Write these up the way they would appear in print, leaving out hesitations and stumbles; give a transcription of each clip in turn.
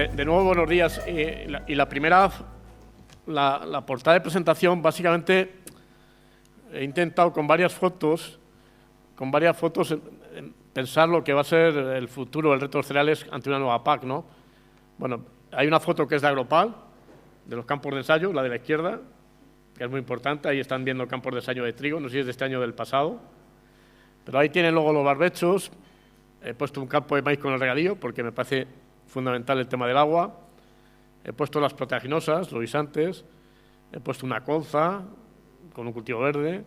de nuevo, buenos días. Y la primera, la portada de presentación, básicamente he intentado con varias fotos pensar lo que va a ser el futuro del reto de los cereales ante una nueva PAC, ¿no? Bueno, hay una foto que es de Agropal, de los campos de ensayo, la de la izquierda, que es muy importante. Ahí están viendo campos de ensayo de trigo, no sé si es de este año o del pasado. Pero ahí tienen luego los barbechos. He puesto un campo de maíz con el regadío, porque me parece fundamental el tema del agua. He puesto las proteaginosas, los guisantes. He puesto una colza con un cultivo verde,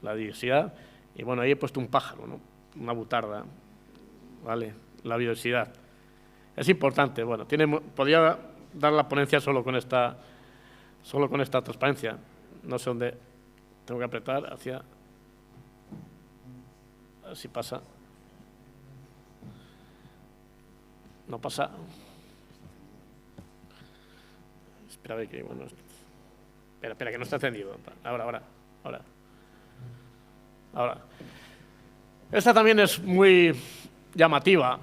la diversidad. Y bueno, ahí he puesto un pájaro, ¿no? Una butarda, ¿vale? La biodiversidad. Es importante, bueno, podría dar la ponencia solo con esta transparencia. No sé dónde tengo que apretar, hacia... A ver si pasa. No pasa. Espera, a ver que... Bueno, espera, que no está encendido. Ahora. Esta también es muy llamativa.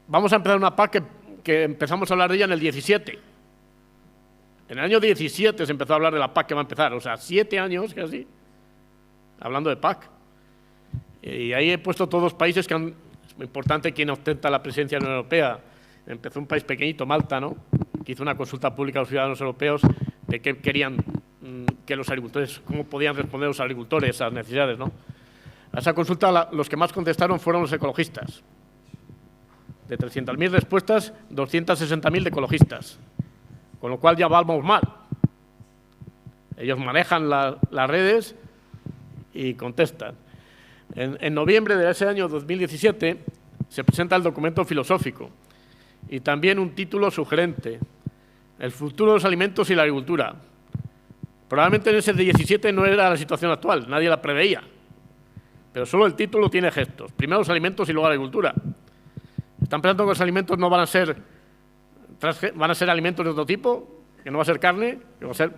Vamos a empezar una PAC que empezamos a hablar de ella en el 17. En el año 17 se empezó a hablar de la PAC que va a empezar, o sea, 7 años casi, hablando de PAC. Y ahí he puesto todos los países que han... Es muy importante quién ostenta la presidencia de la Unión Europea. Empezó un país pequeñito, Malta, ¿no?, que hizo una consulta pública a los ciudadanos europeos de qué querían que los agricultores, cómo podían responder los agricultores a esas necesidades, ¿no? A esa consulta los que más contestaron fueron los ecologistas. De 300.000 respuestas, 260.000 de ecologistas, con lo cual ya vamos mal. Ellos manejan las redes y contestan. En noviembre de ese año 2017 se presenta el documento filosófico y también un título sugerente: el futuro de los alimentos y la agricultura. Probablemente en ese de 17 no era la situación actual, nadie la preveía, pero solo el título tiene gestos. Primero los alimentos y luego la agricultura. Están pensando que los alimentos no van a ser alimentos de otro tipo, que no va a ser carne, que va a ser...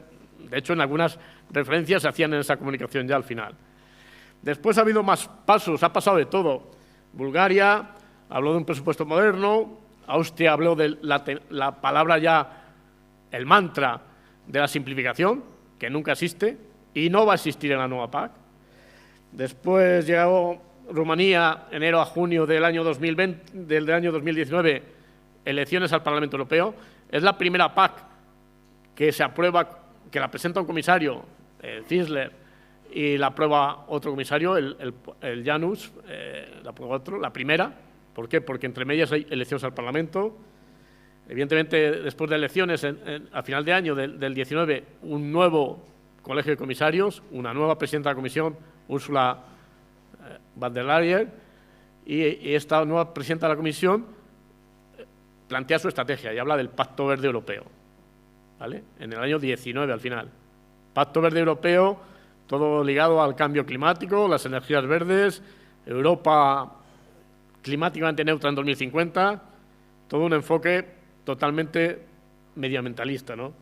De hecho, en algunas referencias se hacían en esa comunicación ya al final. Después ha habido más pasos, ha pasado de todo. Bulgaria habló de un presupuesto moderno, Austria habló de la palabra ya, el mantra de la simplificación, que nunca existe y no va a existir en la nueva PAC. Después llegó Rumanía, enero a junio del año 2019, elecciones al Parlamento Europeo. Es la primera PAC que se aprueba, que la presenta un comisario, Fischler, y la aprueba otro comisario, el Janus, la aprueba otro, la primera. ¿Por qué? Porque entre medias hay elecciones al Parlamento. Evidentemente, después de elecciones, a final de año del 19, un nuevo colegio de comisarios, una nueva presidenta de la Comisión, Ursula von der Leyen, y esta nueva presidenta de la Comisión plantea su estrategia y habla del Pacto Verde Europeo, ¿vale? En el año 19, al final. Pacto Verde Europeo, todo ligado al cambio climático, las energías verdes, Europa climáticamente neutra en 2050, todo un enfoque totalmente medioambientalista, ¿no?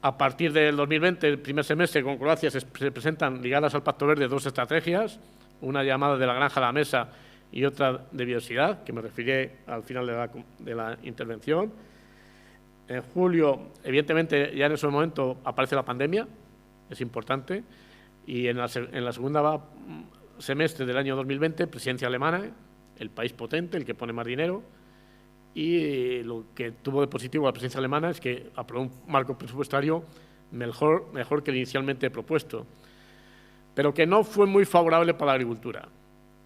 A partir del 2020, el primer semestre, con Croacia se presentan ligadas al Pacto Verde 2 estrategias, una llamada de la granja a la mesa y otra de biodiversidad, que me referiré al final de la intervención. En julio, evidentemente, ya en ese momento aparece la pandemia, es importante, y en la segunda semestre del año 2020, presidencia alemana, el país potente, el que pone más dinero, y lo que tuvo de positivo la presidencia alemana es que aprobó un marco presupuestario mejor que el inicialmente propuesto, pero que no fue muy favorable para la agricultura.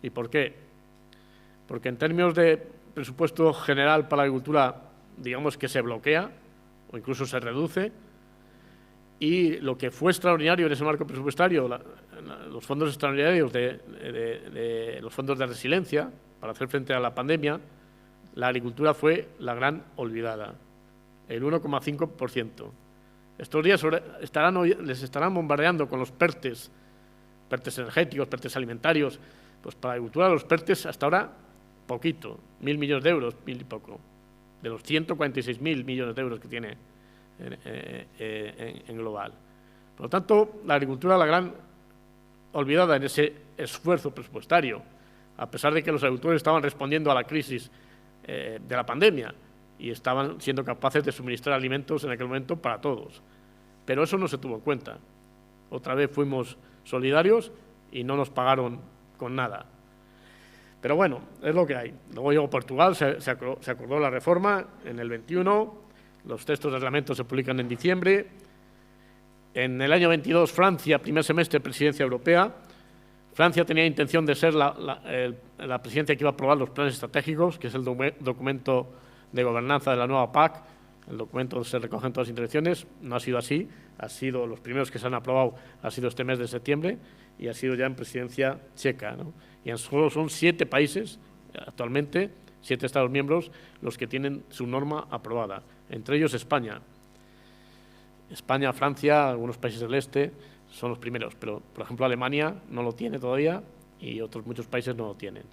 ¿Y por qué? Porque en términos de presupuesto general para la agricultura, digamos que se bloquea o incluso se reduce, y lo que fue extraordinario en ese marco presupuestario, los fondos extraordinarios de los fondos de resiliencia para hacer frente a la pandemia, la agricultura fue la gran olvidada, el 1,5%. Estos días les estarán bombardeando con los PERTES energéticos, PERTES alimentarios. Pues para la agricultura los PERTES hasta ahora poquito, 1.000 millones de euros, 1.000 y poco, de los 146.000 millones de euros que tiene en global. Por lo tanto, la agricultura la gran olvidada en ese esfuerzo presupuestario, a pesar de que los agricultores estaban respondiendo a la crisis de la pandemia y estaban siendo capaces de suministrar alimentos en aquel momento para todos. Pero eso no se tuvo en cuenta. Otra vez fuimos solidarios y no nos pagaron con nada. Pero bueno, es lo que hay. Luego llegó Portugal, se acordó la reforma en el 21, los textos de reglamento se publican en diciembre. En el año 22, Francia, primer semestre, presidencia europea. Francia tenía intención de ser la presidencia que iba a aprobar los planes estratégicos, que es el documento de gobernanza de la nueva PAC, el documento donde se recogen todas las intervenciones. No ha sido así, los primeros que se han aprobado ha sido este mes de septiembre y ha sido ya en presidencia checa, ¿no? Y solo son 7 países actualmente, 7 Estados miembros, los que tienen su norma aprobada, entre ellos España. España, Francia, algunos países del este son los primeros, pero, por ejemplo, Alemania no lo tiene todavía y otros muchos países no lo tienen.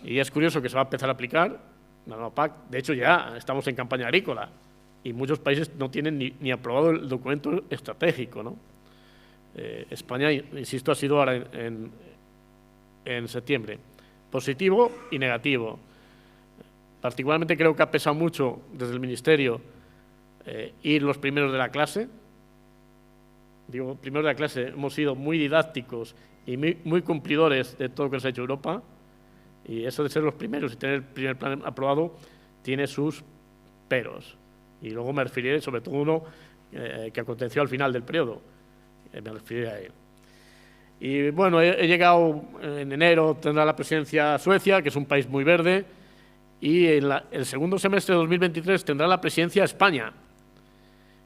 Y es curioso que se va a empezar a aplicar la nueva PAC. De hecho, ya estamos en campaña agrícola y muchos países no tienen ni aprobado el documento estratégico, ¿no? España, insisto, ha sido ahora en septiembre. Positivo y negativo. Particularmente creo que ha pesado mucho desde el Ministerio ir los primeros de la clase. Digo, primeros de la clase, hemos sido muy didácticos y muy cumplidores de todo lo que nos ha hecho Europa, y eso de ser los primeros y tener el primer plan aprobado tiene sus peros. Y luego me referiré sobre todo uno que aconteció al final del periodo, me referiré a él. Y bueno, he llegado en enero, tendrá la presidencia Suecia, que es un país muy verde, y en el segundo semestre de 2023 tendrá la presidencia España.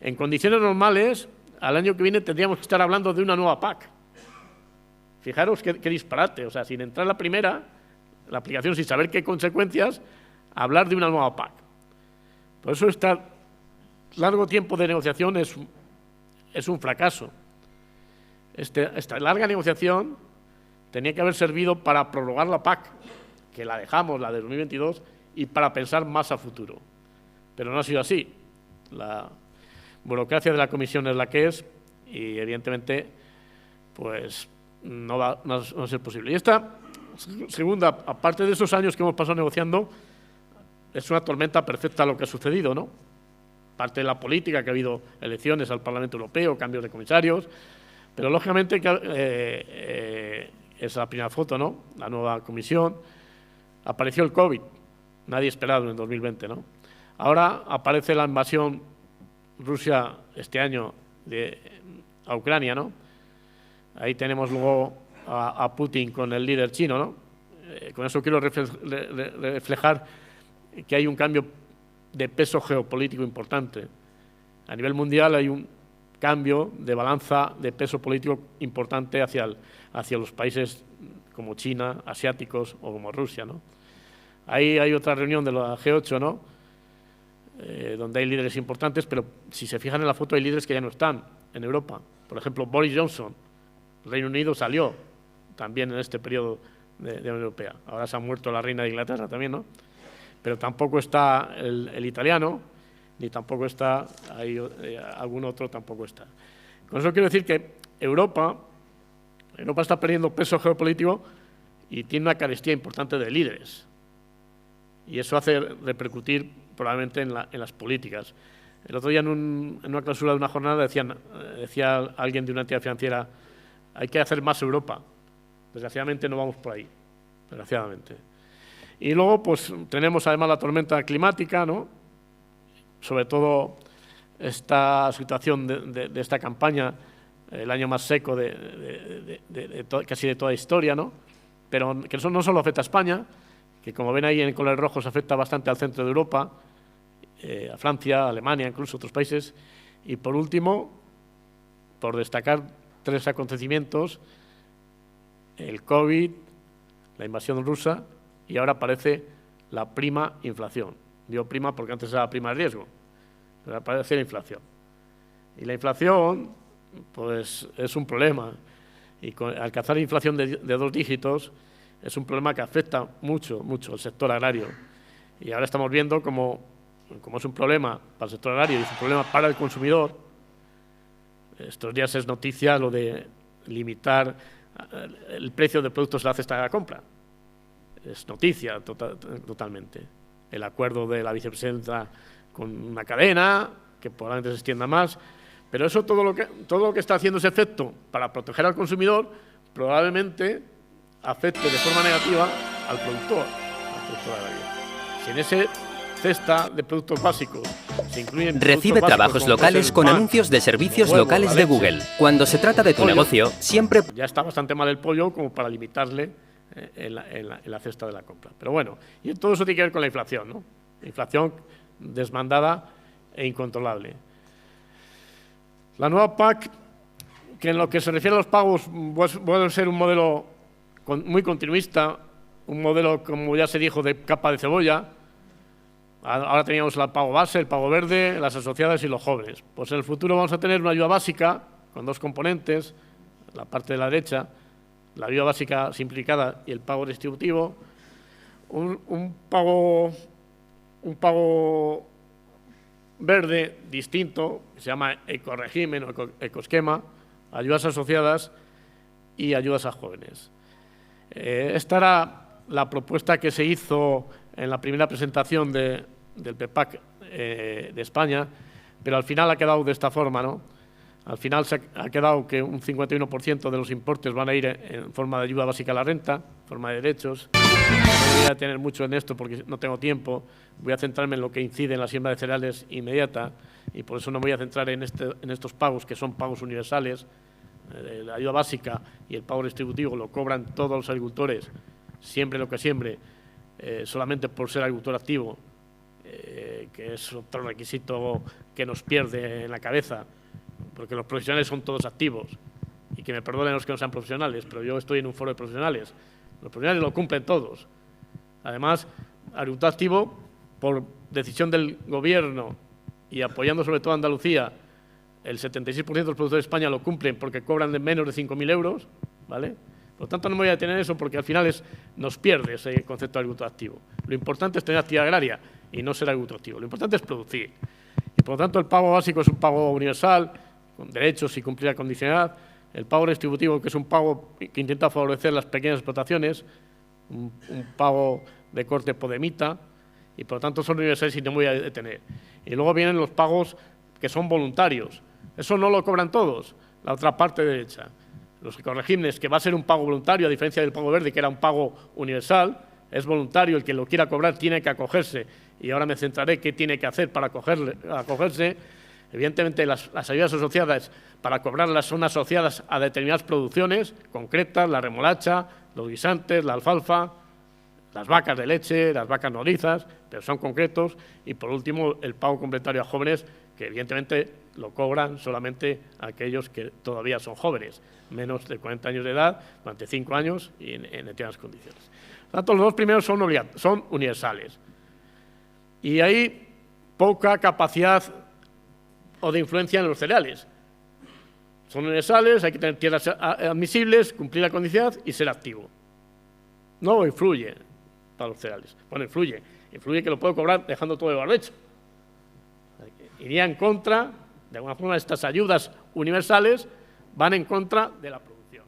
En condiciones normales, al año que viene tendríamos que estar hablando de una nueva PAC. Fijaros qué disparate, o sea, sin entrar la primera, la aplicación sin saber qué consecuencias, hablar de una nueva PAC. Por eso este largo tiempo de negociación es un fracaso. Esta larga negociación tenía que haber servido para prorrogar la PAC, que la dejamos, la de 2022, y para pensar más a futuro. Pero no ha sido así. La burocracia de la Comisión es la que es y, evidentemente, pues no va a ser posible. Y esta segunda, aparte de esos años que hemos pasado negociando, es una tormenta perfecta lo que ha sucedido, ¿no? Parte de la política, que ha habido elecciones al Parlamento Europeo, cambios de comisarios, pero lógicamente es la primera foto, ¿no? La nueva comisión. Apareció el COVID, nadie esperaba en 2020, ¿no? Ahora aparece la invasión Rusia este año a Ucrania, ¿no? Ahí tenemos luego a Putin con el líder chino, ¿no? Con eso quiero reflejar que hay un cambio de peso geopolítico importante. A nivel mundial hay un cambio de balanza de peso político importante hacia los países como China, asiáticos o como Rusia, ¿no? Ahí hay otra reunión de la G8, ¿no? Donde hay líderes importantes, pero si se fijan en la foto hay líderes que ya no están en Europa. Por ejemplo, Boris Johnson, Reino Unido salió también en este periodo de Unión Europea. Ahora se ha muerto la reina de Inglaterra también, ¿no? Pero tampoco está el italiano, ni tampoco está, algún otro tampoco está. Con eso quiero decir que Europa está perdiendo peso geopolítico y tiene una carestía importante de líderes. Y eso hace repercutir probablemente en las políticas. El otro día en una clausura de una jornada decía alguien de una entidad financiera: hay que hacer más Europa. Desgraciadamente no vamos por ahí, desgraciadamente. Y luego pues tenemos además la tormenta climática, ¿no? Sobre todo esta situación de esta campaña, el año más seco casi de toda la historia, ¿no? Pero que eso no solo afecta a España, que como ven ahí en colores rojos afecta bastante al centro de Europa, a Francia, a Alemania, incluso otros países. Y por último, por destacar 3 acontecimientos: el COVID, la invasión rusa y ahora aparece la prima inflación. Digo prima porque antes era la prima de riesgo, pero aparece la inflación. Y la inflación, pues es un problema. Y alcanzar la inflación de 2 dígitos es un problema que afecta mucho al sector agrario. Y ahora estamos viendo como es un problema para el sector agrario y es un problema para el consumidor. Estos días es noticia lo de limitar el precio de productos de la cesta de la compra. Es noticia totalmente. el acuerdo de la vicepresidenta con una cadena, que probablemente se extienda más, pero eso todo lo que está haciendo ese efecto para proteger al consumidor probablemente afecte de forma negativa al productor agrario. Si en ese cesta de productos básicos se incluyen Recibe trabajos locales con anuncios de servicios locales de Google. Cuando se trata de tu negocio, siempre... Ya está bastante mal el pollo como para limitarle en la cesta de la compra. Pero bueno, y todo eso tiene que ver con la inflación, ¿no? Inflación desmandada e incontrolable. La nueva PAC, que en lo que se refiere a los pagos, puede ser un modelo muy continuista, un modelo, como ya se dijo, de capa de cebolla. Ahora teníamos el pago base, el pago verde, las asociadas y los jóvenes. Pues en el futuro vamos a tener una ayuda básica con dos componentes, la parte de la derecha, la ayuda básica simplificada y el pago distributivo, un pago verde distinto, que se llama ecorégimen o ecoesquema, ayudas asociadas y ayudas a jóvenes. Esta era la propuesta que se hizo en la primera presentación del PEPAC de España, pero al final ha quedado de esta forma, ¿no? Al final ha quedado que un 51% de los importes van a ir en forma de ayuda básica a la renta, en forma de derechos. No voy a detener mucho en esto porque no tengo tiempo. Voy a centrarme en lo que incide en la siembra de cereales inmediata y por eso no me voy a centrar en estos pagos, que son pagos universales. La ayuda básica y el pago distributivo lo cobran todos los agricultores, siembre lo que siembre, solamente por ser agricultor activo, que es otro requisito que nos pierde en la cabeza, porque los profesionales son todos activos, y que me perdonen los que no sean profesionales, pero yo estoy en un foro de profesionales. Los profesionales lo cumplen todos. Además, agricultor activo, por decisión del Gobierno y apoyando sobre todo a Andalucía, el 76% de los productores de España lo cumplen porque cobran de menos de 5.000 euros, ¿vale? Por lo tanto, no me voy a detener en eso porque al final nos pierde ese concepto de agricultor activo. Lo importante es tener actividad agraria y no ser agricultor activo. Lo importante es producir. Y por lo tanto, el pago básico es un pago universal, con derechos y cumplir la condicionalidad. El pago distributivo, que es un pago que intenta favorecer las pequeñas explotaciones, un pago de corte podemita, y por lo tanto son universales y no me voy a detener. Y luego vienen los pagos que son voluntarios. Eso no lo cobran todos, la otra parte derecha. Los ecoregímenes, que va a ser un pago voluntario, a diferencia del pago verde, que era un pago universal, es voluntario, el que lo quiera cobrar tiene que acogerse. Y ahora me centraré qué tiene que hacer para acogerse. Evidentemente, las ayudas asociadas, para cobrarlas, son asociadas a determinadas producciones concretas, la remolacha, los guisantes, la alfalfa, las vacas de leche, las vacas nodrizas, pero son concretos. Y, por último, el pago complementario a jóvenes, que evidentemente lo cobran solamente aquellos que todavía son jóvenes, menos de 40 años de edad, durante 5 años y en determinadas condiciones. Por tanto, los dos primeros son universales. Y hay poca capacidad o de influencia en los cereales. Son universales, hay que tener tierras admisibles, cumplir la condicionalidad y ser activo. No influye para los cereales. Bueno, influye que lo puedo cobrar dejando todo de barbecho. Iría en contra, de alguna forma, estas ayudas universales van en contra de la producción.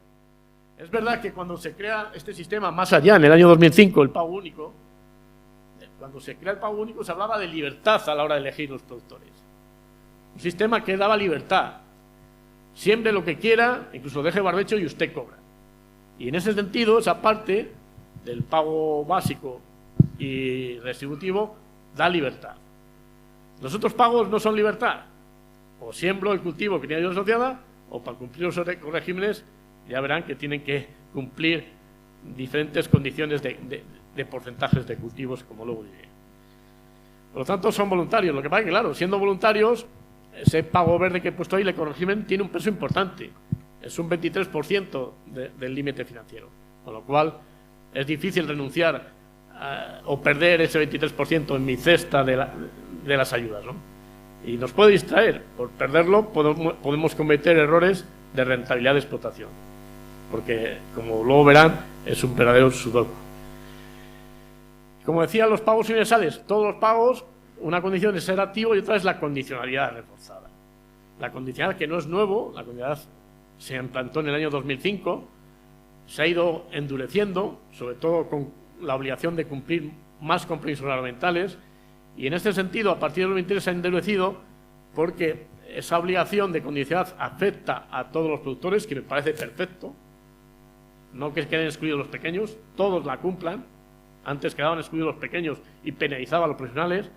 Es verdad que cuando se crea este sistema, más allá, en el año 2005, el pago único, cuando se crea el pago único se hablaba de libertad a la hora de elegir los productores. Un sistema que daba libertad. Siembre lo que quiera, incluso deje barbecho y usted cobra. Y en ese sentido, esa parte del pago básico y retributivo da libertad. Los otros pagos no son libertad. O siembro el cultivo que tiene ayuda asociada, o para cumplir los regímenes, ya verán que tienen que cumplir diferentes condiciones de porcentajes de cultivos, como luego diré. Por lo tanto, son voluntarios. Lo que pasa es que, claro, siendo voluntarios, ese pago verde que he puesto ahí, el ecorégimen, tiene un peso importante. Es un 23% del límite financiero. Con lo cual, es difícil renunciar o perder ese 23% en mi cesta de las ayudas, ¿no? Y nos puede distraer. Por perderlo podemos cometer errores de rentabilidad de explotación. Porque, como luego verán, es un verdadero sudoku. Como decía, los pagos universales, todos los pagos, una condición es ser activo y otra es la condicionalidad reforzada. La condicionalidad, que no es nuevo, la condicionalidad se implantó en el año 2005, se ha ido endureciendo, sobre todo con la obligación de cumplir más compromisos argumentales, y en este sentido, a partir del 23 se ha endurecido porque esa obligación de condicionalidad afecta a todos los productores, que me parece perfecto, no que queden excluidos los pequeños, todos la cumplan. Antes quedaban excluidos los pequeños y penalizaba a los profesionales,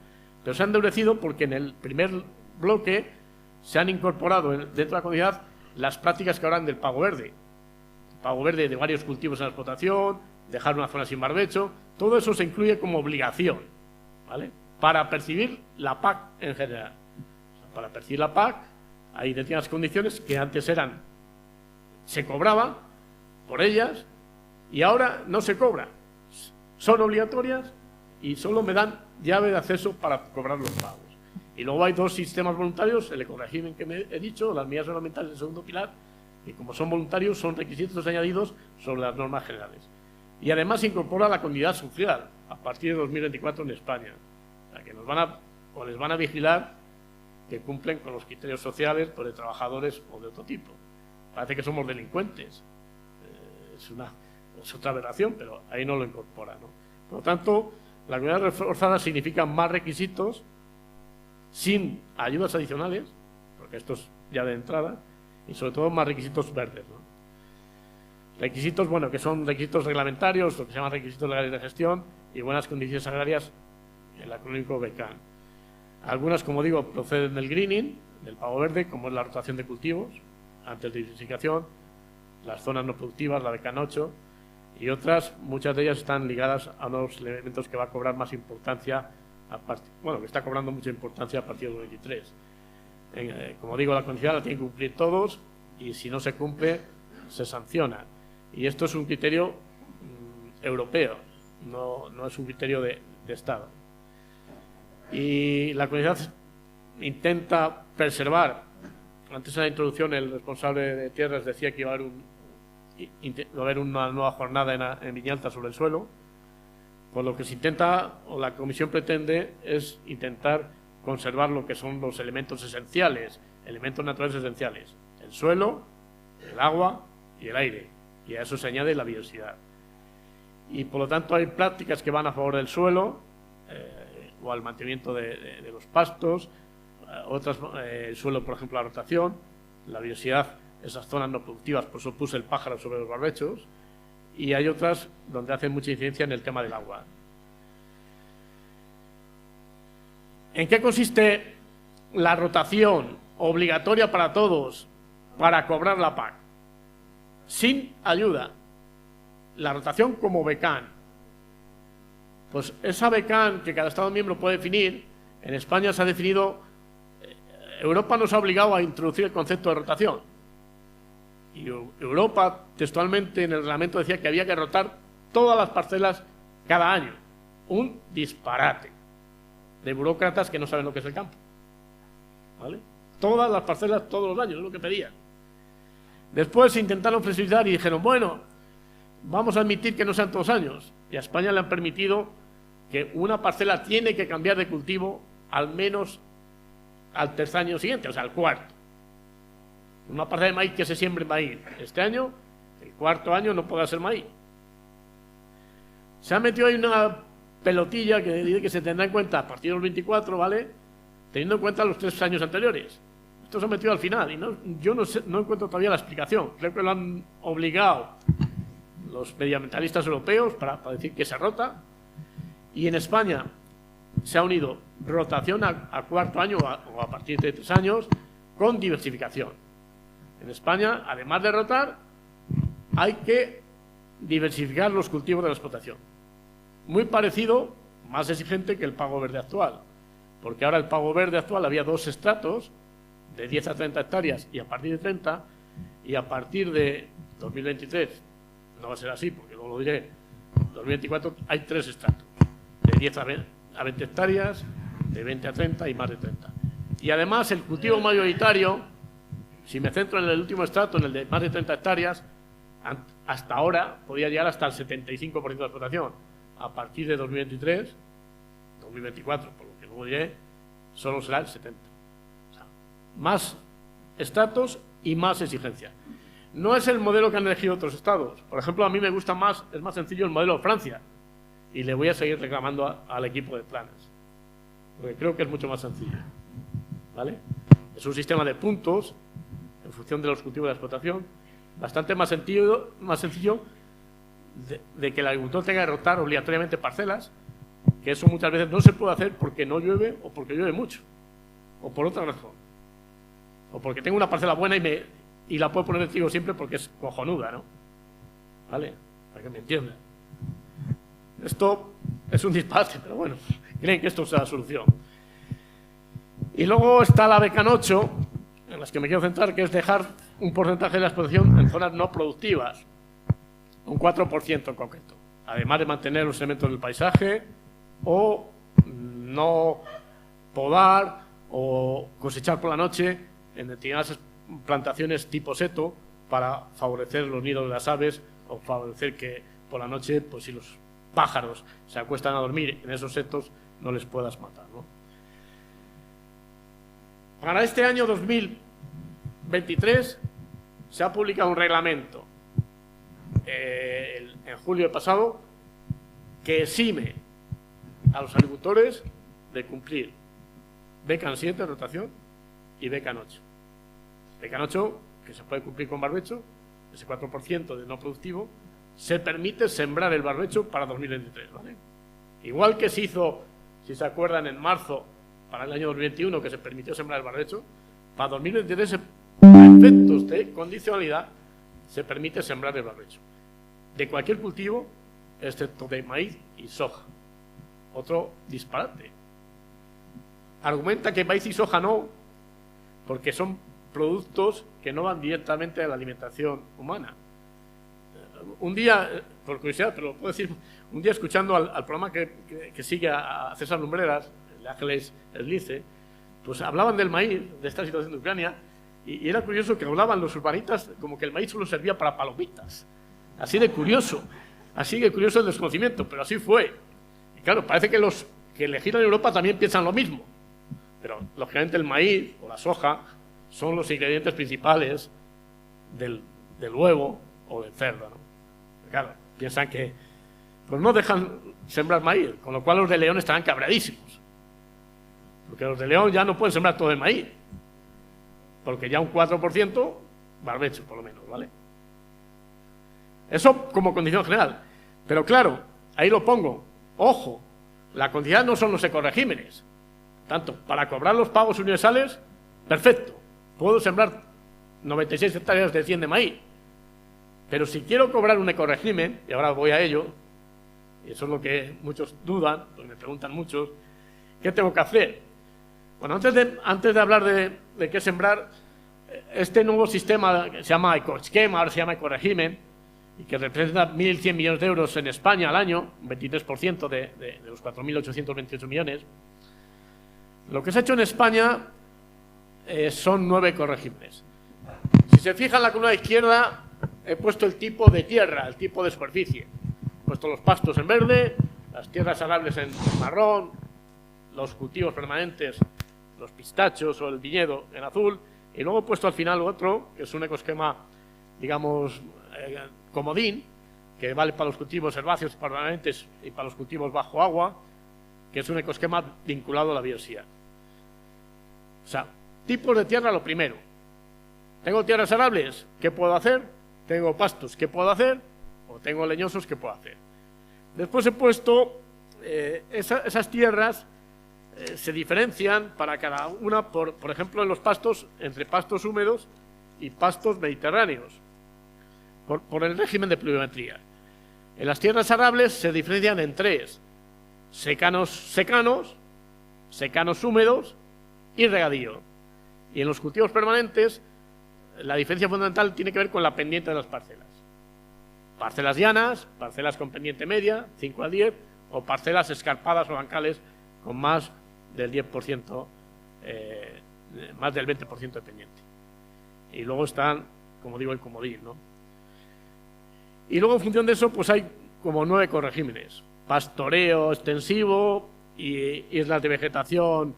pero se ha endurecido porque en el primer bloque se han incorporado dentro de la condicionalidad las prácticas que hablan del pago verde. El pago verde de varios cultivos en la explotación, dejar una zona sin barbecho, todo eso se incluye como obligación, ¿vale?, para percibir la PAC en general. O sea, para percibir la PAC hay determinadas condiciones que antes se cobraba por ellas y ahora no se cobra. Son obligatorias y solo me dan llave de acceso para cobrar los pagos. Y luego hay dos sistemas voluntarios, el ecorégimen que me he dicho, las medidas ornamentales del segundo pilar, y como son voluntarios son requisitos añadidos sobre las normas generales. Y además se incorpora la continuidad social a partir de 2024 en España. O sea, que les van a vigilar que cumplen con los criterios sociales por de trabajadores o de otro tipo. Parece que somos delincuentes. Es otra aberración, pero ahí no lo incorpora, ¿no? Por lo tanto, la comunidad reforzada significa más requisitos sin ayudas adicionales, porque esto es ya de entrada, y sobre todo más requisitos verdes, ¿no? Requisitos, bueno, que son requisitos reglamentarios, lo que se llaman requisitos legales de gestión, y buenas condiciones agrarias, el acrónimo BECAN. Algunas, como digo, proceden del greening, del pago verde, como es la rotación de cultivos, antes de diversificación, las zonas no productivas, la BECAN 8, y otras, muchas de ellas están ligadas a unos elementos que va a cobrar más importancia, que está cobrando mucha importancia a partir del 23. Como digo, la condicionalidad la tienen que cumplir todos, y si no se cumple, se sanciona. Y esto es un criterio europeo, no es un criterio de Estado. Y la condicionalidad intenta preservar. Antes en la introducción el responsable de tierras decía que iba a haber una nueva jornada en Viñalta sobre el suelo. Pues lo que se intenta, o la comisión pretende, es intentar conservar lo que son los elementos esenciales, elementos naturales esenciales: el suelo, el agua y el aire. Y a eso se añade la biodiversidad. Y por lo tanto hay prácticas que van a favor del suelo, o al mantenimiento de los pastos, otras, el suelo, por ejemplo, la rotación, la biodiversidad, esas zonas no productivas, por eso puse el pájaro sobre los barbechos, y hay otras donde hacen mucha incidencia en el tema del agua. ¿En qué consiste la rotación obligatoria para todos para cobrar la PAC? Sin ayuda. La rotación como BECAN. Pues esa BECAN que cada Estado miembro puede definir, en España se ha definido, Europa nos ha obligado a introducir el concepto de rotación. Y Europa, textualmente en el reglamento, decía que había que rotar todas las parcelas cada año. Un disparate de burócratas que no saben lo que es el campo, ¿vale? Todas las parcelas todos los años, es lo que pedían. Después intentaron flexibilizar y dijeron, bueno, vamos a admitir que no sean todos los años. Y a España le han permitido que una parcela tiene que cambiar de cultivo al menos al tercer año siguiente, o sea, al cuarto. Una parcela de maíz que se siembre maíz este año, el cuarto año no podrá ser maíz. Se ha metido ahí una pelotilla que dice que se tendrá en cuenta a partir del 24, ¿vale?, teniendo en cuenta los 3 años anteriores. Esto se ha metido al final y yo no encuentro todavía la explicación. Creo que lo han obligado los medioambientalistas europeos para decir que se rota. Y en España se ha unido rotación a cuarto año o a partir de 3 años con diversificación. En España, además de rotar, hay que diversificar los cultivos de la explotación. Muy parecido, más exigente que el pago verde actual, porque ahora el pago verde actual había 2 estratos, de 10 a 30 hectáreas y a partir de 30, y a partir de 2023, no va a ser así, porque luego lo diré, 2024 hay 3 estratos, de 10 a 20 hectáreas, de 20 a 30 y más de 30. Y además el cultivo mayoritario, si me centro en el último estrato, en el de más de 30 hectáreas, hasta ahora podía llegar hasta el 75% de la explotación. A partir de 2023, 2024, por lo que luego diré, solo será el 70%. O sea, más estratos y más exigencia. No es el modelo que han elegido otros estados. Por ejemplo, a mí me gusta más, es más sencillo el modelo de Francia, y le voy a seguir reclamando al equipo de planas, porque creo que es mucho más sencillo, ¿vale? Es un sistema de puntos en función de los cultivos de la explotación, bastante más sencillo de que el agricultor tenga que rotar obligatoriamente parcelas, que eso muchas veces no se puede hacer porque no llueve o porque llueve mucho, o por otra razón, o porque tengo una parcela buena y la puedo poner en trigo siempre porque es cojonuda, ¿no? ¿Vale? Para que me entiendan. Esto es un disparate, pero bueno, creen que esto es la solución. Y luego está la Becanocho, en las que me quiero centrar, que es dejar un porcentaje de la explotación en zonas no productivas, un 4% en concreto, además de mantener los elementos del paisaje o no podar o cosechar por la noche en determinadas plantaciones tipo seto para favorecer los nidos de las aves o favorecer que por la noche, pues si los pájaros se acuestan a dormir en esos setos, no les puedas matar, ¿no? Para este año 2023 se ha publicado un reglamento en julio pasado que exime a los agricultores de cumplir Becan 7, rotación, y Becan 8. Becan 8, que se puede cumplir con barbecho, ese 4% de no productivo, se permite sembrar el barbecho para 2023, ¿vale? Igual que se hizo, si se acuerdan, en marzo para el año 2021, que se permitió sembrar el barbecho, para 2023, a efectos de condicionalidad, se permite sembrar el barbecho. De cualquier cultivo, excepto de maíz y soja. Otro disparate. Argumenta que maíz y soja no, porque son productos que no van directamente a la alimentación humana. Un día, por curiosidad, pero lo puedo decir, un día escuchando al programa que sigue a César Lumbreras, el Ángeles Eslice, pues hablaban del maíz, de esta situación de Ucrania, y era curioso que hablaban los urbanistas como que el maíz solo servía para palomitas. Así de curioso el desconocimiento, pero así fue. Y claro, parece que los que legislan en Europa también piensan lo mismo, pero lógicamente el maíz o la soja son los ingredientes principales del huevo o del cerdo, ¿no? Claro, piensan que pues no dejan sembrar maíz, con lo cual los de León estarán cabreadísimos, porque los de León ya no pueden sembrar todo el maíz, porque ya un 4% barbecho, por lo menos, ¿vale? Eso como condición general. Pero claro, ahí lo pongo. Ojo, la condición no son los ecoregímenes. Tanto, para cobrar los pagos universales, perfecto. Puedo sembrar 96 hectáreas de 100 de maíz. Pero si quiero cobrar un ecorégimen, y ahora voy a ello, y eso es lo que muchos dudan, pues me preguntan muchos, ¿qué tengo que hacer? Bueno, antes de hablar de qué sembrar, este nuevo sistema que se llama ecoesquema, ahora se llama ecorégimen, y que representa 1.100 millones de euros en España al año, un 23% de los 4.828 millones. Lo que se ha hecho en España son 9 ecoregímenes. Si se fijan en la columna izquierda, he puesto el tipo de tierra, el tipo de superficie. He puesto los pastos en verde, las tierras arables en marrón, los cultivos permanentes, los pistachos o el viñedo en azul, y luego he puesto al final otro, que es un ecoesquema, digamos, comodín, que vale para los cultivos herbáceos permanentes y para los cultivos bajo agua, que es un ecoesquema vinculado a la biodiversidad. O sea, tipos de tierra, lo primero. ¿Tengo tierras arables? ¿Qué puedo hacer? ¿Tengo pastos? ¿Qué puedo hacer? ¿O tengo leñosos? ¿Qué puedo hacer? Después he puesto esas tierras se diferencian para cada una, por ejemplo, en los pastos, entre pastos húmedos y pastos mediterráneos, por el régimen de pluviometría. En las tierras arables se diferencian en 3: secanos húmedos y regadío. Y en los cultivos permanentes, la diferencia fundamental tiene que ver con la pendiente de las parcelas. Parcelas llanas, parcelas con pendiente media, 5 a 10, o parcelas escarpadas o bancales con más del 10%, más del 20% de pendiente. Y luego están, como digo, el comodín, ¿no? Y luego, en función de eso, pues hay como 9 ecoregímenes: pastoreo extensivo y islas de vegetación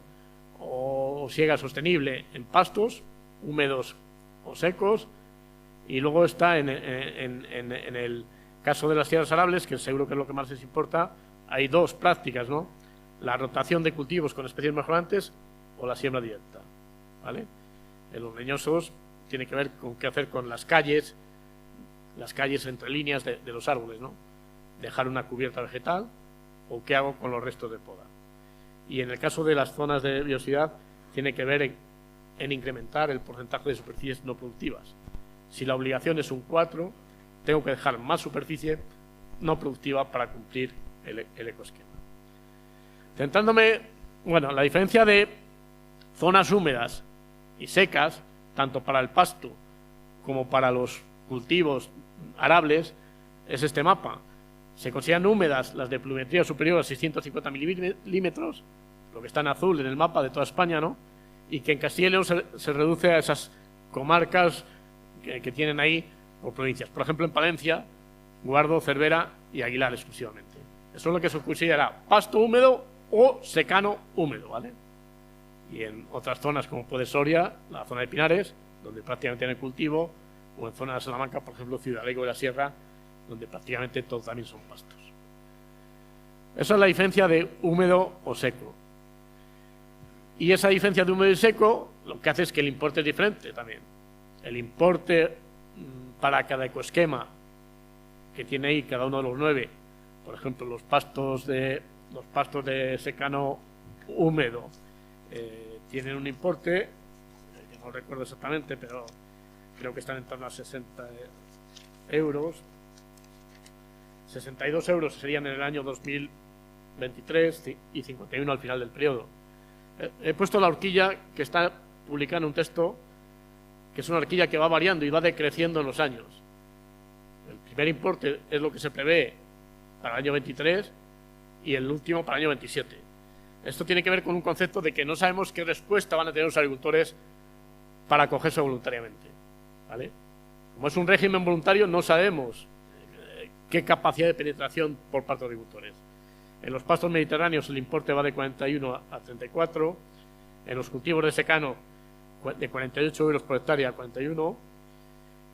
o siega sostenible en pastos húmedos o secos. Y luego está en el caso de las tierras arables, que seguro que es lo que más les importa, hay dos prácticas, ¿no? La rotación de cultivos con especies mejorantes o la siembra directa, ¿vale? En los leñosos tiene que ver con qué hacer con las calles entre líneas de los árboles, ¿no? Dejar una cubierta vegetal o qué hago con los restos de poda. Y en el caso de las zonas de biodiversidad tiene que ver en incrementar el porcentaje de superficies no productivas. Si la obligación es un 4, tengo que dejar más superficie no productiva para cumplir el ecosquema. Centrándome, bueno, la diferencia de zonas húmedas y secas, tanto para el pasto como para los cultivos arables, es este mapa. Se consideran húmedas las de pluviometría superior a 650 milímetros, lo que está en azul en el mapa de toda España, ¿no? Y que en Castilla y León se reduce a esas comarcas que tienen ahí por provincias. Por ejemplo, en Palencia, Guardo, Cervera y Aguilar exclusivamente. Eso es lo que se considera pasto húmedo o secano húmedo, ¿vale? Y en otras zonas, como puede Soria, la zona de Pinares, donde prácticamente no hay cultivo, o en zona de Salamanca, por ejemplo, Ciudadrejo de la Sierra, donde prácticamente todos también son pastos. Esa es la diferencia de húmedo o seco. Y esa diferencia de húmedo y seco lo que hace es que el importe es diferente también. El importe para cada ecoesquema que tiene ahí cada uno de los 9, por ejemplo, los pastos de secano húmedo tienen un importe, que no recuerdo exactamente, pero creo que están en torno a 60 euros. 62 euros serían en el año 2023 y 51 al final del periodo. He puesto la horquilla que está publicada en un texto, que es una horquilla que va variando y va decreciendo en los años. El primer importe es lo que se prevé para el año 23 y el último para el año 27. Esto tiene que ver con un concepto de que no sabemos qué respuesta van a tener los agricultores para acogerse voluntariamente, ¿vale? Como es un régimen voluntario, no sabemos qué capacidad de penetración por parte de los agricultores. En los pastos mediterráneos el importe va de 41 a 34, en los cultivos de secano de 48 euros por hectárea a 41,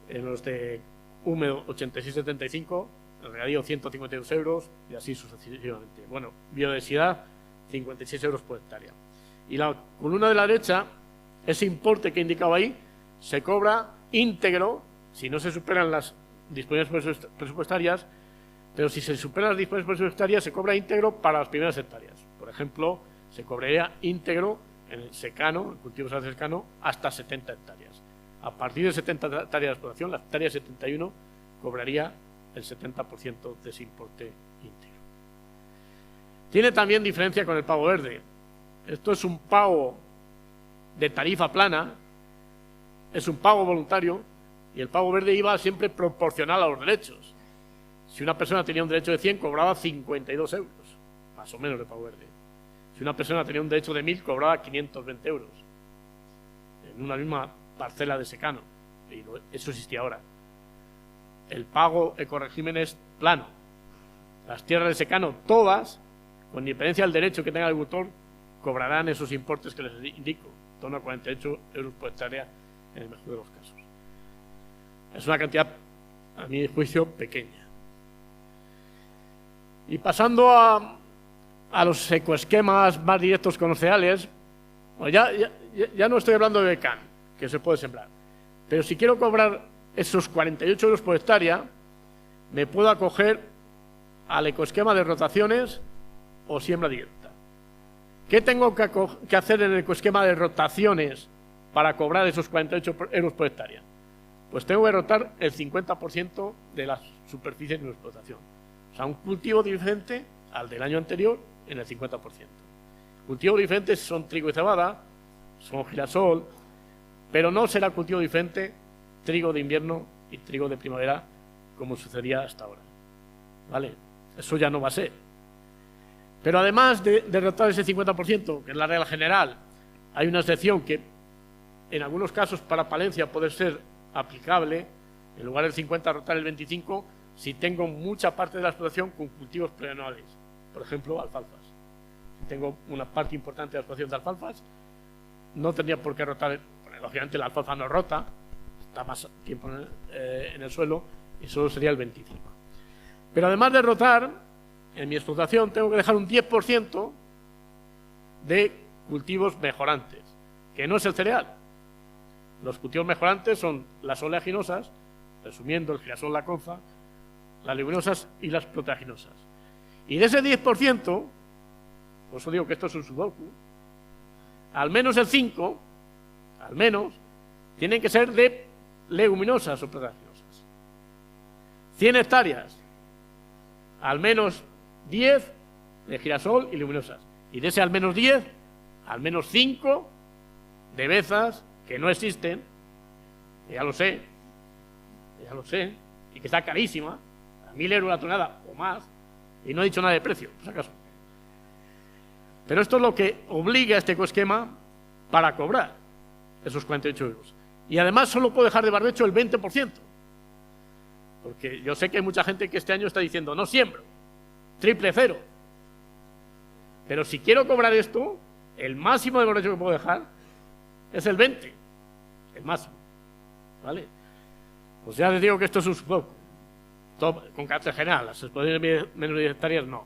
en los de húmedo 86,75, el regadío 152 euros y así sucesivamente. Bueno, biodiversidad 56 euros por hectárea. Y la columna de la derecha, ese importe que he indicado ahí, se cobra íntegro si no se superan las disponibilidades presupuestarias, pero si se superan las disponibilidades presupuestarias se cobra íntegro para las primeras hectáreas. Por ejemplo, se cobraría íntegro en el secano, en cultivos de secano, hasta 70 hectáreas. A partir de 70 hectáreas de explotación, la hectárea 71 cobraría el 70% de ese importe íntegro. Tiene también diferencia con el pago verde. Esto es un pago de tarifa plana, es un pago voluntario, y el pago verde iba siempre proporcional a los derechos. Si una persona tenía un derecho de 100, cobraba 52 euros, más o menos de pago verde. Si una persona tenía un derecho de 1000, cobraba 520 euros, en una misma parcela de secano. Y eso existía ahora. El pago ecorégimen es plano. Las tierras de secano, todas, con independencia del derecho que tenga el agricultor, cobrarán esos importes que les indico, en torno a 48 euros por hectárea en el mejor de los casos. Es una cantidad, a mi juicio, pequeña. Y pasando a los ecoesquemas más directos con los cereales, pues ya no estoy hablando de becán, que se puede sembrar, pero si quiero cobrar esos 48 euros por hectárea, me puedo acoger al ecoesquema de rotaciones o siembra directa. ¿Qué tengo que hacer en el ecoesquema de rotaciones para cobrar esos 48 euros por hectárea? Pues tengo que rotar el 50% de las superficies de mi explotación. O sea, un cultivo diferente al del año anterior en el 50%. Cultivos diferentes son trigo y cebada, son girasol, pero no será cultivo diferente trigo de invierno y trigo de primavera como sucedía hasta ahora. ¿Vale? Eso ya no va a ser. Pero además de rotar ese 50%, que es la regla general, hay una excepción que en algunos casos para Palencia puede ser aplicable, en lugar del 50 rotar el 25, si tengo mucha parte de la explotación con cultivos plurianuales, por ejemplo, alfalfas. Si tengo una parte importante de la explotación de alfalfas, no tendría por qué rotar, lógicamente la alfalfa no rota, está más tiempo en el suelo y solo sería el 25. Pero además de rotar, en mi explotación tengo que dejar un 10% de cultivos mejorantes, que no es el cereal. Los cultivos mejorantes son las oleaginosas, resumiendo el girasol, la colza, las leguminosas y las proteaginosas. Y de ese 10%, por eso digo que esto es un sudoku, al menos el 5%, al menos, tienen que ser de leguminosas o proteaginosas. 100 hectáreas, al menos 10 de girasol y leguminosas. Y de ese al menos 10, al menos 5 de bezas que no existen, que ya lo sé, y que está carísima, a 1.000 euros la tonelada o más, y no he dicho nada de precio, por si acaso. Pero esto es lo que obliga a este ecoesquema para cobrar esos 48 euros. Y además solo puedo dejar de barbecho el 20%. Porque yo sé que hay mucha gente que este año está diciendo, no siembro, triple cero. Pero si quiero cobrar esto, el máximo de barbecho que puedo dejar es el 20%, el máximo. ¿Vale? Pues ya les digo que esto es un sudoku, con carácter general, las explotaciones menos de 10 hectáreas no.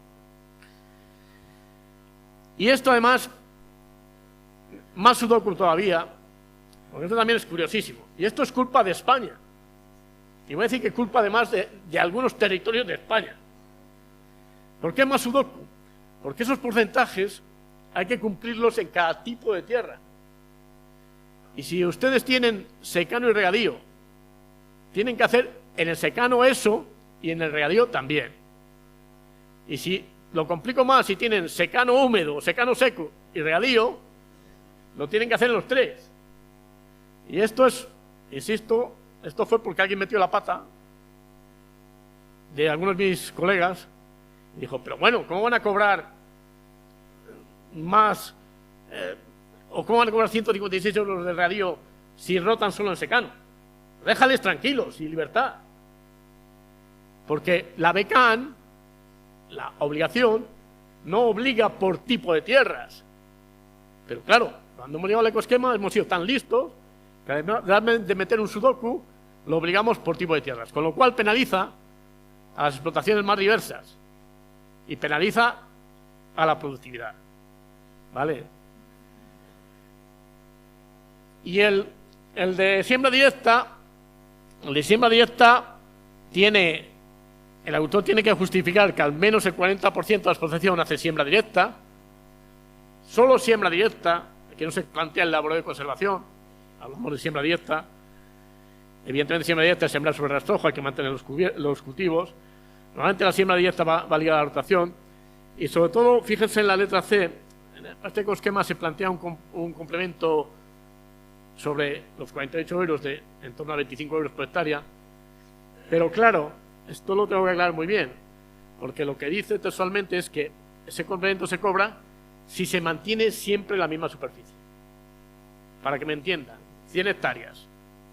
Y esto además, más sudoku todavía, porque esto también es curiosísimo, y esto es culpa de España. Y voy a decir que culpa además de algunos territorios de España. ¿Por qué más sudoku? Porque esos porcentajes hay que cumplirlos en cada tipo de tierra. Y si ustedes tienen secano y regadío, tienen que hacer en el secano eso y en el regadío también. Y si lo complico más, si tienen secano húmedo, secano seco y regadío, lo tienen que hacer en los tres. Y esto es, insisto, esto fue porque alguien metió la pata de algunos de mis colegas y dijo, pero bueno, ¿cómo van a cobrar más o cómo van a cobrar 156 euros de regadío si rotan solo en secano? Déjales tranquilos y libertad. Porque la BECAN, la obligación, no obliga por tipo de tierras. Pero claro, cuando hemos llegado al ecoesquema hemos sido tan listos que además de meter un sudoku, lo obligamos por tipo de tierras. Con lo cual penaliza a las explotaciones más diversas y penaliza a la productividad. ¿Vale? Y el de siembra directa, tiene, el autor tiene que justificar que al menos el 40% de la explotación hace siembra directa, solo siembra directa, que no se plantea el labor de conservación, hablamos de siembra directa, evidentemente siembra directa es sembrar sobre rastrojo, hay que mantener los cultivos, normalmente la siembra directa va ligada a la rotación, y sobre todo, fíjense en la letra C, en este ecoesquema se plantea un complemento sobre los 48 euros de en torno a 25 euros por hectárea, pero claro, esto lo tengo que aclarar muy bien, porque lo que dice textualmente es que ese complemento se cobra si se mantiene siempre la misma superficie. Para que me entiendan, 100 hectáreas,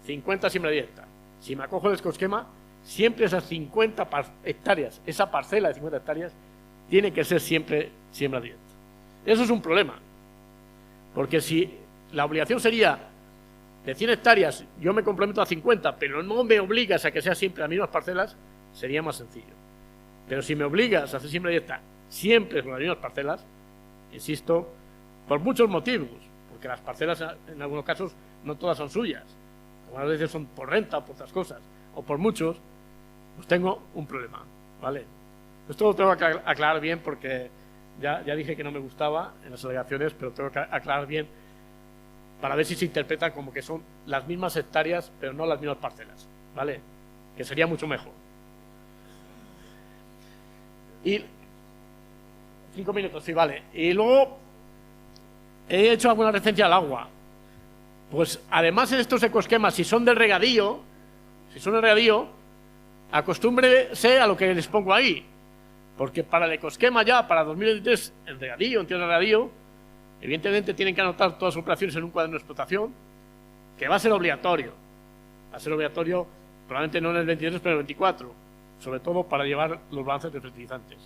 50 siembra directa. Si me acojo del ecoesquema, siempre esas 50 hectáreas, esa parcela de 50 hectáreas, tiene que ser siempre siembra directa. Eso es un problema, porque si la obligación sería de 100 hectáreas, yo me comprometo a 50, pero no me obligas a que sea siempre las mismas parcelas, sería más sencillo. Pero si me obligas a hacer siembra directa siempre con las mismas parcelas, insisto, por muchos motivos, porque las parcelas en algunos casos no todas son suyas, algunas veces son por renta o por otras cosas, o por muchos, pues tengo un problema, ¿vale? Esto lo tengo que aclarar bien porque ya dije que no me gustaba en las alegaciones, pero tengo que aclarar bien para ver si se interpreta como que son las mismas hectáreas, pero no las mismas parcelas, ¿vale? Que sería mucho mejor. Y 5 minutos, sí, vale. Y luego he hecho alguna referencia al agua. Pues además en estos ecoesquemas, si son de regadío, acostúmbrese a lo que les pongo ahí. Porque para el ecoesquema ya, para 2023, en regadío, en tierra de regadío, evidentemente tienen que anotar todas sus operaciones en un cuaderno de explotación, que va a ser obligatorio. Va a ser obligatorio, probablemente no en el 23, pero en el 24, sobre todo para llevar los balances de fertilizantes.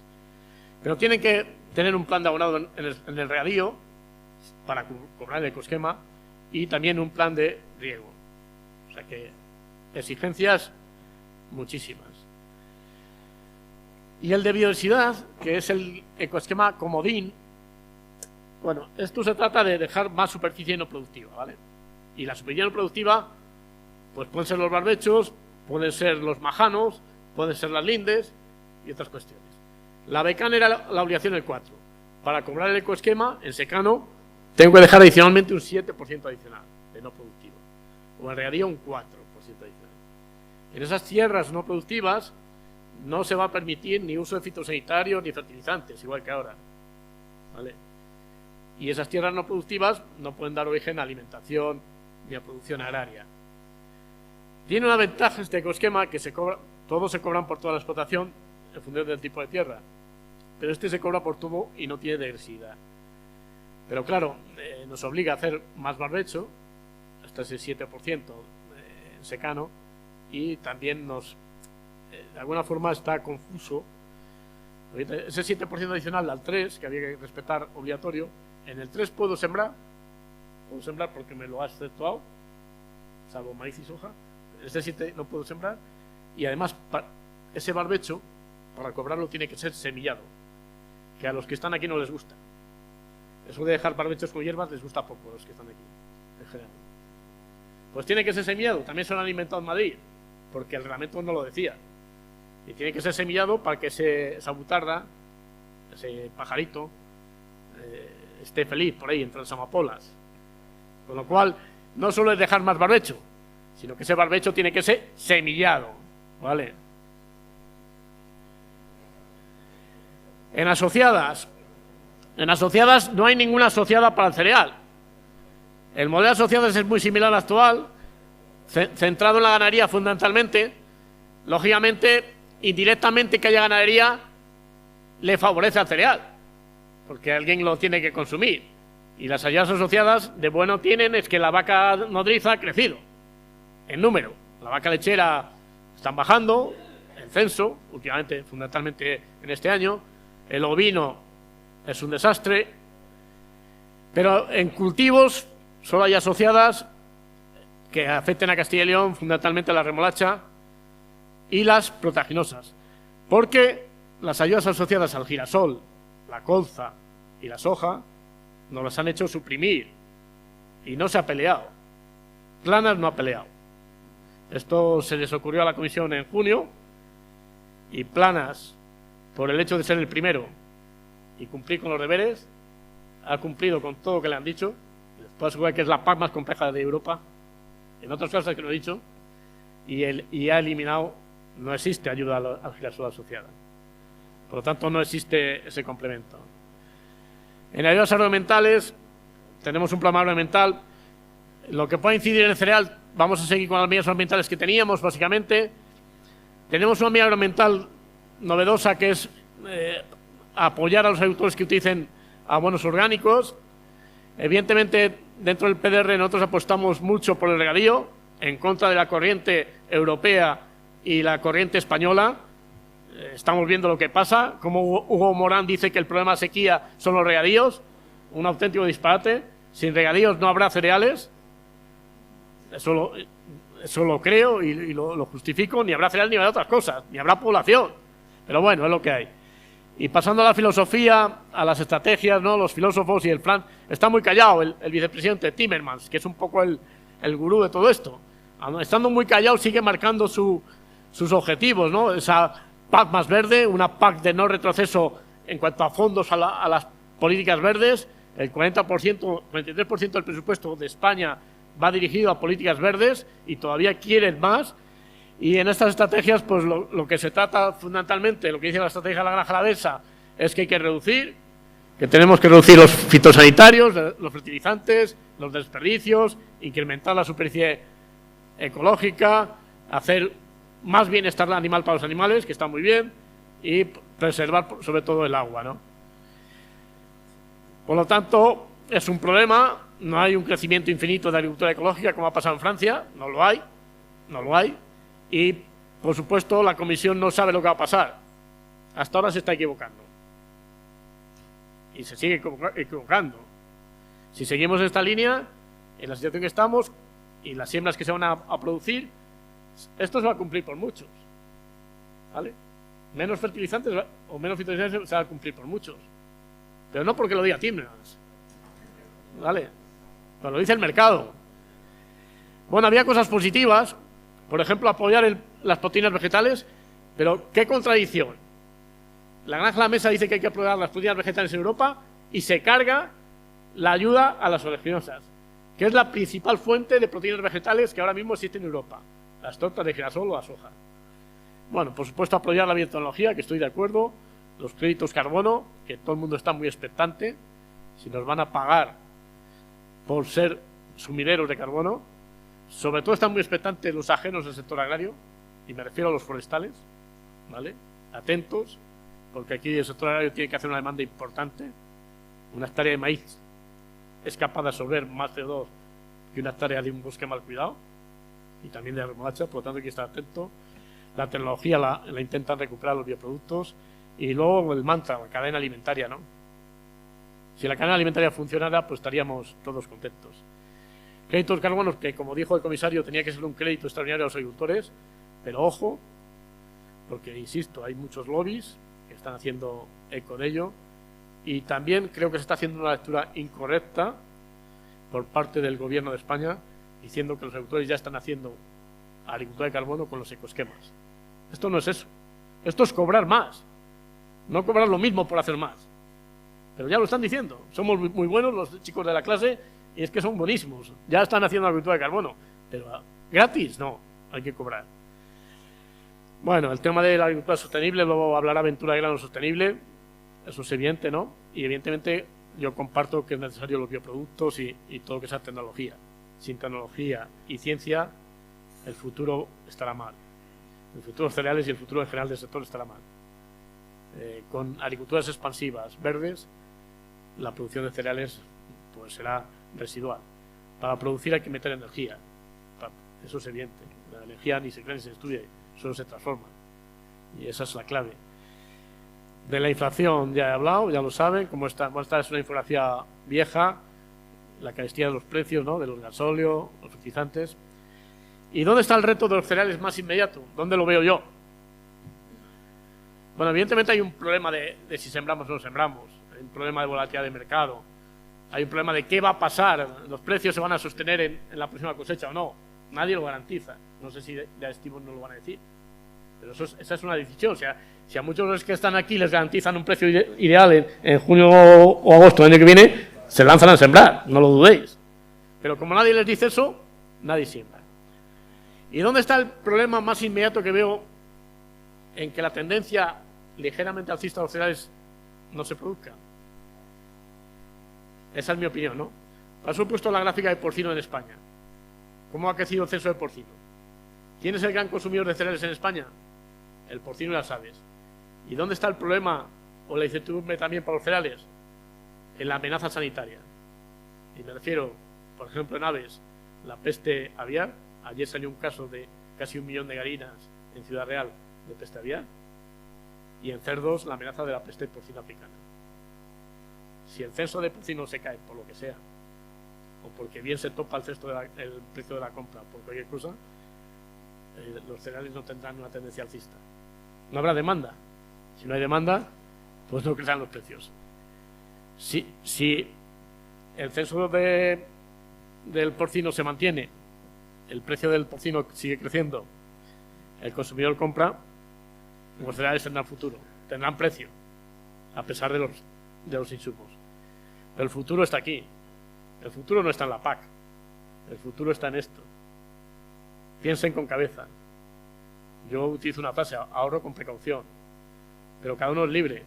Pero tienen que tener un plan de abonado en el regadío para cobrar el ecoesquema y también un plan de riego. O sea que exigencias muchísimas. Y el de biodiversidad, que es el ecoesquema comodín, bueno, esto se trata de dejar más superficie no productiva, ¿vale? Y la superficie no productiva, pues pueden ser los barbechos, pueden ser los majanos, pueden ser las lindes y otras cuestiones. La becán era la obligación del 4. Para cobrar el ecoesquema, en secano, tengo que dejar adicionalmente un 7% adicional de no productivo. O en regadío un 4% adicional. En esas tierras no productivas no se va a permitir ni uso de fitosanitarios ni fertilizantes, igual que ahora, ¿vale? Y esas tierras no productivas no pueden dar origen a alimentación ni a producción agraria. Tiene una ventaja este ecoesquema que todos se cobran por toda la explotación en función del tipo de tierra, pero este se cobra por todo y no tiene degresividad. Pero claro, nos obliga a hacer más barbecho, hasta ese 7% en secano, y también de alguna forma está confuso. Ese 7% adicional al 3, que había que respetar obligatorio, en el 3 puedo sembrar porque me lo ha exceptuado, salvo maíz y soja. Este 7 no puedo sembrar, y además ese barbecho, para cobrarlo, tiene que ser semillado, que a los que están aquí no les gusta. Eso de dejar barbechos con hierbas les gusta poco a los que están aquí, en general. Pues tiene que ser semillado. También se lo han inventado en Madrid, porque el reglamento no lo decía. Y tiene que ser semillado para que esa butarda, ese pajarito, esté feliz por ahí entre las amapolas. Con lo cual, no solo es dejar más barbecho, sino que ese barbecho tiene que ser semillado, ¿vale? En asociadas no hay ninguna asociada para el cereal. El modelo de asociadas es muy similar al actual, centrado en la ganadería fundamentalmente. Lógicamente, indirectamente que haya ganadería le favorece al cereal, porque alguien lo tiene que consumir. Y las ayudas asociadas de bueno tienen es que la vaca nodriza ha crecido en número. La vaca lechera están bajando en censo, últimamente, fundamentalmente en este año. El ovino es un desastre, pero en cultivos solo hay asociadas que afecten a Castilla y León, fundamentalmente a la remolacha y las proteaginosas, porque las ayudas asociadas al girasol, la colza y la soja nos las han hecho suprimir y no se ha peleado. Planas no ha peleado. Esto se les ocurrió a la comisión en junio, y Planas, por el hecho de ser el primero y cumplir con los deberes, ha cumplido con todo lo que le han dicho. Les puedo asegurar que es la PAC más compleja de Europa, en otras cosas que lo he dicho, y ha eliminado, no existe ayuda al girasol asociada. Por lo tanto, no existe ese complemento. En ayudas agroambientales tenemos un programa agroambiental. Lo que puede incidir en el cereal, vamos a seguir con las medidas ambientales que teníamos, básicamente. Tenemos una medida agroambiental novedosa, que es apoyar a los agricultores que utilicen abonos orgánicos. Evidentemente, dentro del PDR nosotros apostamos mucho por el regadío, en contra de la corriente europea y la corriente española. Estamos viendo lo que pasa, como Hugo Morán dice que el problema de sequía son los regadíos, un auténtico disparate. Sin regadíos no habrá cereales, eso lo creo y lo justifico. Ni habrá cereal ni habrá otras cosas, ni habrá población, pero bueno, es lo que hay. Y pasando a la filosofía, a las estrategias, ¿no? Los filósofos y el plan, está muy callado el vicepresidente Timmermans, que es un poco el gurú de todo esto. Estando muy callado, sigue marcando sus objetivos, ¿no? Esa PAC más verde, una PAC de no retroceso en cuanto a fondos a las políticas verdes. El 43% del presupuesto de España va dirigido a políticas verdes y todavía quieren más. Y en estas estrategias, pues lo que se trata fundamentalmente, lo que dice la estrategia de la granja alavesa, es que hay que reducir, que tenemos que reducir los fitosanitarios, los fertilizantes, los desperdicios, incrementar la superficie ecológica, hacer más bienestar animal para los animales, que está muy bien, y preservar sobre todo el agua, ¿no? Por lo tanto, es un problema. No hay un crecimiento infinito de agricultura ecológica como ha pasado en Francia, no lo hay. Y, por supuesto, la Comisión no sabe lo que va a pasar. Hasta ahora se está equivocando. Y se sigue equivocando. Si seguimos esta línea, en la situación que estamos, y las siembras que se van a producir, esto se va a cumplir por muchos, ¿vale? Menos fertilizantes o menos fitosanitarios se va a cumplir por muchos. Pero no porque lo diga Timmermans. ¿Vale? Pues lo dice el mercado. Bueno, había cosas positivas. Por ejemplo, apoyar las proteínas vegetales. Pero, ¿qué contradicción? La Granja La Mesa dice que hay que apoyar las proteínas vegetales en Europa y se carga la ayuda a las oleaginosas, que es la principal fuente de proteínas vegetales que ahora mismo existe en Europa. Las tortas de girasol o la soja. Bueno, por supuesto, apoyar la biotecnología, que estoy de acuerdo. Los créditos carbono, que todo el mundo está muy expectante. Si nos van a pagar por ser sumideros de carbono. Sobre todo están muy expectantes los ajenos del sector agrario, y me refiero a los forestales, ¿vale? Atentos, porque aquí el sector agrario tiene que hacer una demanda importante. Una hectárea de maíz es capaz de absorber más CO2 que una hectárea de un bosque mal cuidado, y también de remolacha, por lo tanto hay que estar atento. La tecnología la intentan recuperar los bioproductos, y luego el mantra, la cadena alimentaria, ¿no? Si la cadena alimentaria funcionara, pues estaríamos todos contentos. Créditos carbonos, que como dijo el comisario, tenía que ser un crédito extraordinario a los agricultores, pero ojo, porque insisto, hay muchos lobbies que están haciendo eco de ello, y también creo que se está haciendo una lectura incorrecta por parte del gobierno de España, diciendo que los agricultores ya están haciendo agricultura de carbono con los ecoesquemas. Esto no es eso. Esto es cobrar más, no cobrar lo mismo por hacer más. Pero ya lo están diciendo. Somos muy buenos los chicos de la clase, y es que son buenísimos. Ya están haciendo agricultura de carbono, pero gratis no, hay que cobrar. Bueno, el tema de la agricultura sostenible, luego hablará Ventura de Grano Sostenible, eso es evidente, ¿no? Y evidentemente yo comparto que es necesario los bioproductos y todo lo que sea tecnología. Sin tecnología y ciencia, el futuro estará mal. El futuro de los cereales y el futuro en general del sector estará mal. Con agriculturas expansivas, verdes, la producción de cereales pues será residual. Para producir hay que meter energía. Eso es evidente. La energía ni se crea ni se estudia, solo se transforma. Y esa es la clave. De la inflación ya he hablado, ya lo saben, como esta es una infografía vieja, la carestía de los precios, ¿no? De los gasóleos, los fertilizantes. ¿Y dónde está el reto de los cereales más inmediato? ¿Dónde lo veo yo? Bueno, evidentemente hay un problema de si sembramos o no sembramos. Hay un problema de volatilidad de mercado. Hay un problema de qué va a pasar. ¿Los precios se van a sostener en la próxima cosecha o no? Nadie lo garantiza. No sé si de estimos no lo van a decir. Pero esa es una decisión. O sea, si a muchos de los que están aquí les garantizan un precio ideal en junio o agosto del año que viene, se lanzan a sembrar, no lo dudéis. Pero como nadie les dice eso, nadie siembra. ¿Y dónde está el problema más inmediato que veo en que la tendencia ligeramente alcista de los cereales no se produzca? Esa es mi opinión, ¿no? Por eso he puesto la gráfica de porcino en España. ¿Cómo ha crecido el censo de porcino? ¿Quién es el gran consumidor de cereales en España? El porcino y las aves. ¿Y dónde está el problema o la incertidumbre también para los cereales? En la amenaza sanitaria. Y me refiero, por ejemplo, en aves, la peste aviar. Ayer salió un caso de casi 1 millón de gallinas en Ciudad Real de peste aviar. Y en cerdos, la amenaza de la peste porcina africana. Si el censo de porcino se cae por lo que sea, o porque bien se topa el precio de la compra por cualquier cosa, los cereales no tendrán una tendencia alcista. No habrá demanda. Si no hay demanda, pues no crecerán los precios. Si el censo del porcino se mantiene, el precio del porcino sigue creciendo, el consumidor compra, los cereales tendrán futuro, tendrán precio, a pesar de los insumos. Pero el futuro está aquí. El futuro no está en la PAC. El futuro está en esto. Piensen con cabeza. Yo utilizo una frase, ahorro con precaución. Pero cada uno es libre.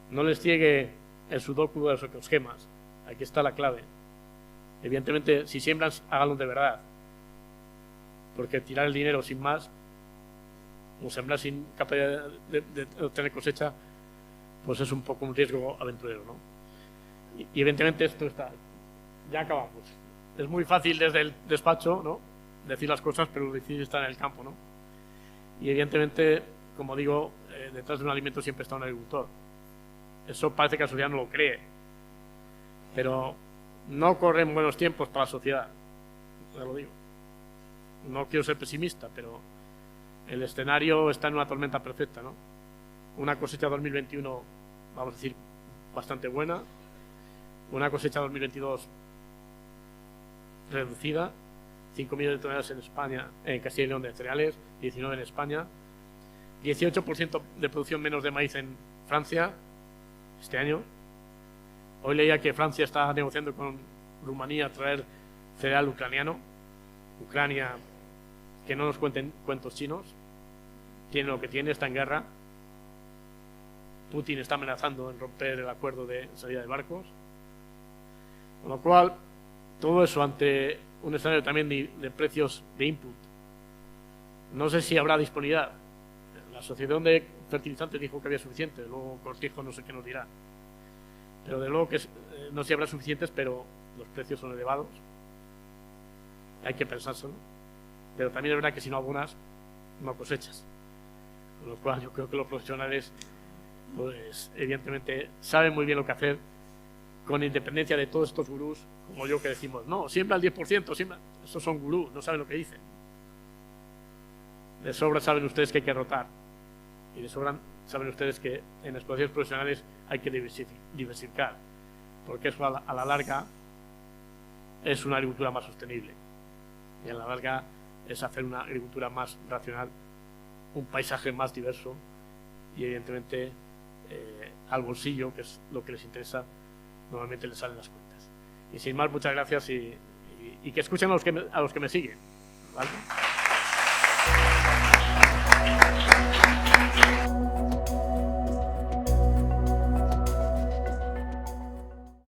No les ciegue el sudoku de los ecoesquemas. Aquí está la clave. Evidentemente, si siembran, háganlo de verdad. Porque tirar el dinero sin más, o sembrar sin capacidad de obtener cosecha, pues es un poco un riesgo aventurero, ¿no? Y evidentemente esto está... Ya acabamos. Es muy fácil desde el despacho, ¿no?, decir las cosas, pero lo difícil está en el campo, ¿no? Y evidentemente, como digo, detrás de un alimento siempre está un agricultor. Eso parece que la sociedad no lo cree. Pero no corren buenos tiempos para la sociedad. Ya lo digo. No quiero ser pesimista, pero el escenario está en una tormenta perfecta, ¿no? una cosecha 2021, vamos a decir, bastante buena, una cosecha 2022 reducida, 5 millones de toneladas en España, en Castilla y León de cereales, 19 en España, 18% de producción menos de maíz en Francia este año. Hoy leía que Francia está negociando con Rumanía traer cereal ucraniano. Ucrania, que no nos cuenten cuentos chinos, tiene lo que tiene, está en guerra. Putin está amenazando en romper el acuerdo de salida de barcos. Con lo cual, todo eso ante un escenario también de precios de input. No sé si habrá disponibilidad. La Asociación de Fertilizantes dijo que había suficiente, luego Cortijo no sé qué nos dirá. Pero de luego que no sé si habrá suficientes, pero los precios son elevados. Hay que pensárselo. Pero también es verdad que si no abonas, no cosechas. Con lo cual yo creo que los profesionales, pues evidentemente, saben muy bien lo que hacer, con independencia de todos estos gurús, como yo, que decimos, no, siembra al 10%, siembra. Estos son gurús, no saben lo que dicen. De sobra saben ustedes que hay que rotar. Y de sobra saben ustedes que en explotaciones profesionales hay que diversificar. Porque eso a la larga es una agricultura más sostenible. Y a la larga es hacer una agricultura más racional, un paisaje más diverso y evidentemente al bolsillo, que es lo que les interesa, normalmente les salen las cuentas. Y sin más, muchas gracias y que escuchen a los que me siguen, ¿vale?